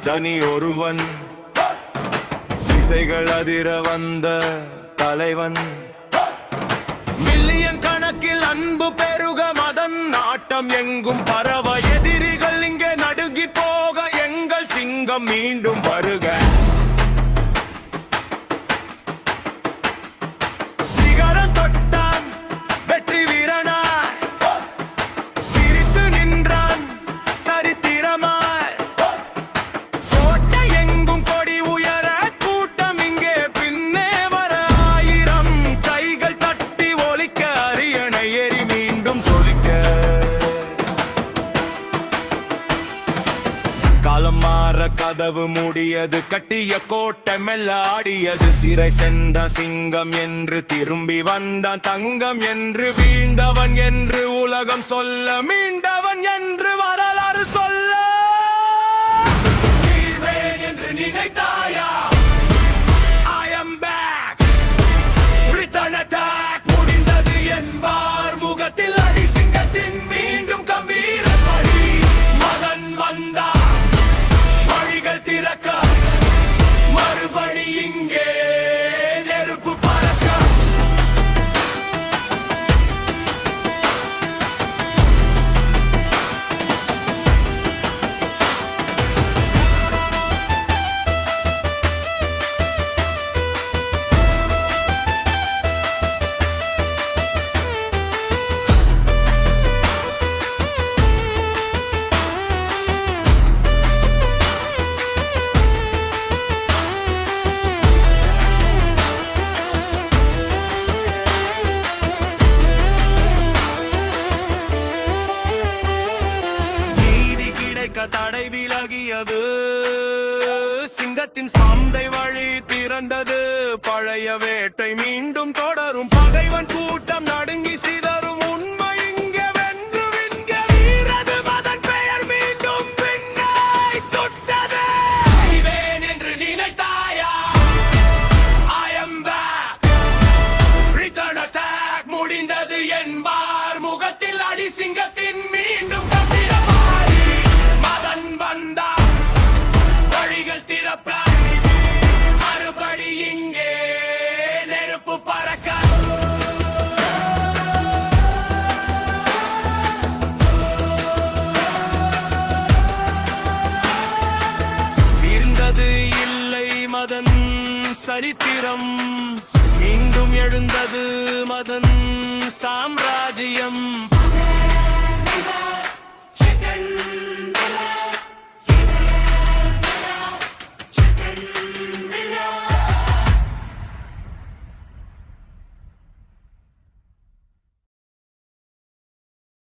தனி ஒருவன் திசைகள் அதிர வந்த தலைவன். மில்லியன் கணக்கில் அன்பு பெருக மதன் நாட்டம் எங்கும் பரவ எதிரிகள் இங்கே நடுங்கி போக எங்கள் சிங்கம் மீண்டும் வருக. சிகரம் தொட்டான் வெற்றி வீரனாய் சிரித்து நின்றான் சரித்திரமாய். கோட்டை எங்கும் கொடி உயர கூட்டம் இங்கே பின்னே வர ஆயிரம் கைகள் தட்டி ஒலிக்க அரியணை ஏறி மீண்டும் தொலிக்க. காலம் மாற கதவு மூடியது கட்டிய கோட்டை மெல்ல ஆடியது. சிறை சென்ற சிங்கம் என்று திரும்பி வந்தான் தங்கம் என்று வீழ்ந்தவன் என்று உலகம் சொல்ல மீண்டவன் என்று வரலாறு சொல்ல. வீழ்வேன் என்று நினைத்தாயா? I am back. Return attack. முடிந்தது என்பார் முகத்தில் அடி சிங்கத்தின் மீண்டும் கம்பீர படி. மகன் வந்தான் வழிகள் திறக்க மறுபடி இங்கே நெருப்பு பறக்க. நீதி கிடைக்க தடை விலகியது. சிங்கத்தின் சந்தை வழி திறந்தது. பழைய வேட்டை மீண்டும் தொடரும். பகைவன் கூட்டம் நடுங்கி சிதறும். உண்மை இங்கே வென்று விண்க வீரது மதன் பெயர் மீண்டும் விண்ணை தொட்டது. அழிவேன் என்று நினைத்தாயா? I am back. Return attack. முடிந்தது என்பார் முகத்தில் அடி சிங்கத்தின் மீண்டும் கம்பீர பாரி. மதன் வந்தான் வழிகள் திறப்ப மறுபடி இங்கே நெருப்பு பறக்க. இருந்தது இல்லை மதன் சரித்திரம். மீண்டும் எழுந்தது மதன் சாம்ராஜ்யம்.